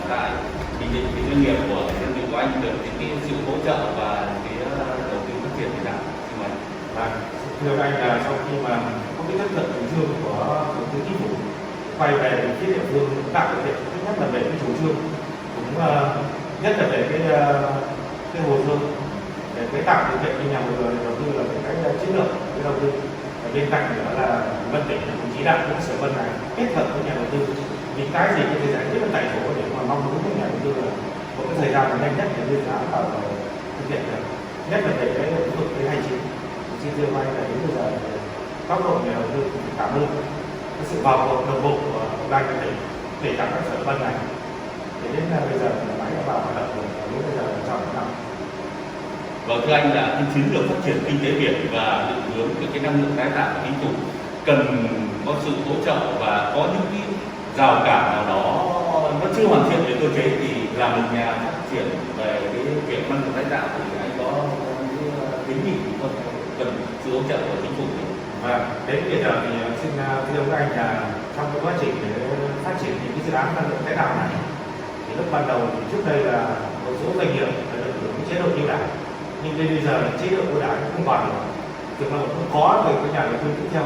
tại Bình Định thì doanh nghiệp của đơn vị của anh được những cái sự hỗ trợ và cái đầu tư phát triển thế nào? Thưa anh là sau khi mà có cái chấp thuận chủ trương của Thủ tướng Chính phủ quay về phía địa phương tạo điều kiện, thứ nhất là về cái chủ trương, cũng nhất là về cái hồ sơ để cái tạo điều kiện cho nhà đầu tư là cái chiến lược cái đầu tư. Và bên cạnh đó là Vân tỉnh cũng chỉ đạo những sở Vân này kết hợp với nhà đầu tư những cái gì có thể giải quyết được tại chỗ để mà mong muốn của nhà đầu tư là có cái thời gian nhanh nhất để đưa dự án vào thực hiện được, nhất là về cái lĩnh vực cái hành chính. Xin thưa anh là đến bây giờ góc độ nhà đầu tư cảm ơn cái sự vào cuộc đồng bộ của ban quản trị kể cả các sở ban ngành để đến bây giờ nhà máy đã vào hoạt động rồi, đến bây giờ là trong năm. Vâng, thưa anh là cái chiến lược phát triển kinh tế biển và định hướng về cái năng lượng tái tạo của chính phủ cần có sự hỗ trợ và có những cái rào cản nào đó nó chưa hoàn thiện về cơ chế thì làm một nhà phát triển về cái việc năng lượng tái tạo thì anh có những kiến nghị không, cần sự hỗ trợ của chính phủ? Và đến bây giờ thì xin thưa các anh là trong cái quá trình để phát triển những cái dự án năng lượng tái tạo này thì lúc ban đầu thì trước đây là một số doanh nghiệp đã được hưởng chế độ ưu đãi, nhưng đến bây giờ chế độ ưu đãi không còn nữa, trường hợp cũng có về cái nhà đầu tư tiếp theo.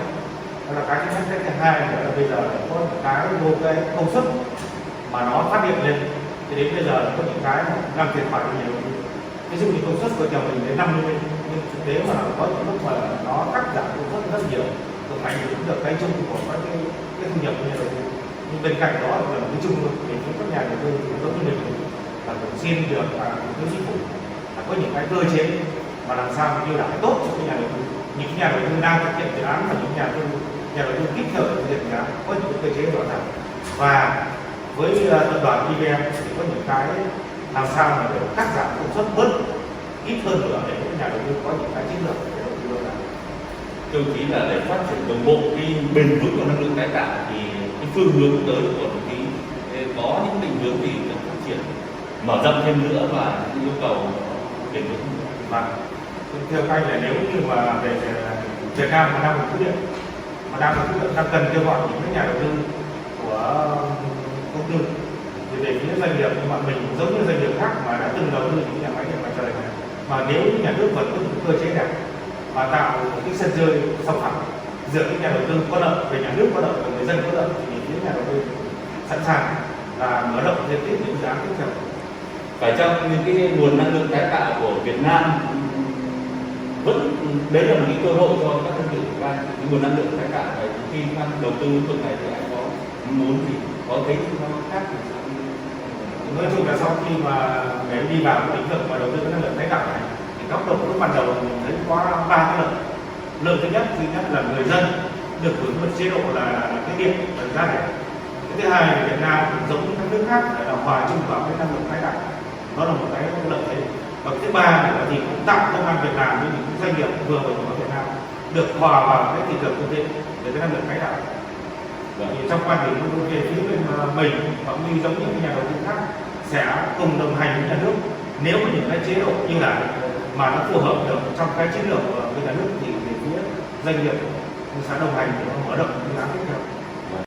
Đó là cái thứ nhất. Cái thứ hai là bây giờ có một cái vô cái công suất mà nó phát điện lên thì đến bây giờ có những cái làm thiệt hại cho nhà đầu tư. Ví dụ như công suất của nhà mình đến 50, nhưng thực tế mà có những lúc mà nó cắt giảm công suất rất nhiều, rồi ảnh hưởng được cái chung của cái thu nhập của nhà đầu tư. Nhưng bên cạnh đó là cái chung để các nhà đầu tư giống như mình là cũng xin được từ chính phủ là có những cái cơ chế mà làm sao ưu đãi tốt cho cái nhà đầu tư, những nhà đầu tư đang thực hiện dự án và những nhà đầu tư kích thời thực hiện dự án có những cơ chế rõ ràng. Và với tập đoàn EVN thì có những cái làm sao mà để cắt giảm công suất bớt ít hơn nữa để các nhà đầu tư có những cái chiến lược để đầu tư lâu dài. Tiêu chí là để phát triển đồng bộ cái bền vững của năng lượng tái tạo thì cái phương hướng tới của đồng chí có những định hướng gì để phát triển mở rộng thêm nữa và yêu cầu bền vững? Và theo anh là nếu như mà về Việt Nam mà đang có quyết định đang cần kêu gọi những cái nhà đầu tư của công tư thì về phía doanh nghiệp nhưng mà mình cũng giống như doanh nghiệp khác mà đã từng đầu tư những nhà máy điện mặt trời này, mà nếu như nhà nước vẫn có những cơ chế đẹp và tạo một cái sân chơi song phẳng giữa những nhà đầu tư có lợi về nhà nước có lợi và người dân có lợi thì phía nhà đầu tư sẵn sàng là mở rộng thêm tiếp những dự án tiếp theo. Phải chăng những cái nguồn năng lượng tái tạo của Việt Nam vẫn đấy là một cái cơ hội cho các đơn vị của anh, cái nguồn năng lượng tái tạo này khi anh đầu tư lĩnh vực này thì anh có muốn gì, có thấy nó khác gì? Nói chung là sau khi mà để đi vào cái lĩnh vực mà đầu tư năng lượng tái tạo này thì góc độ lúc ban đầu mình thấy có 3 cái lợi. Lợi thứ nhất là người dân được hưởng một chế độ là cái điện và giá rẻ. Cái thứ hai là Việt Nam cũng giống như các nước khác là hòa chung vào cái năng lượng tái tạo, đó là một cái lợi thế. Và cái thứ ba là thì cũng tạo công an việc làm cho những doanh nghiệp vừa và nhỏ Việt Nam được hòa vào cái thị trường công nghệ về cái năng lượng tái tạo. Thì trong quan điểm của về phía bên mình cũng như giống như những nhà đầu tư khác sẽ cùng đồng hành với nhà nước, nếu có những cái chế độ ưu đãi mà nó phù hợp được trong cái chiến lược của nhà nước thì về phía doanh nghiệp sẽ đồng hành để mở rộng những dự án tiếp theo.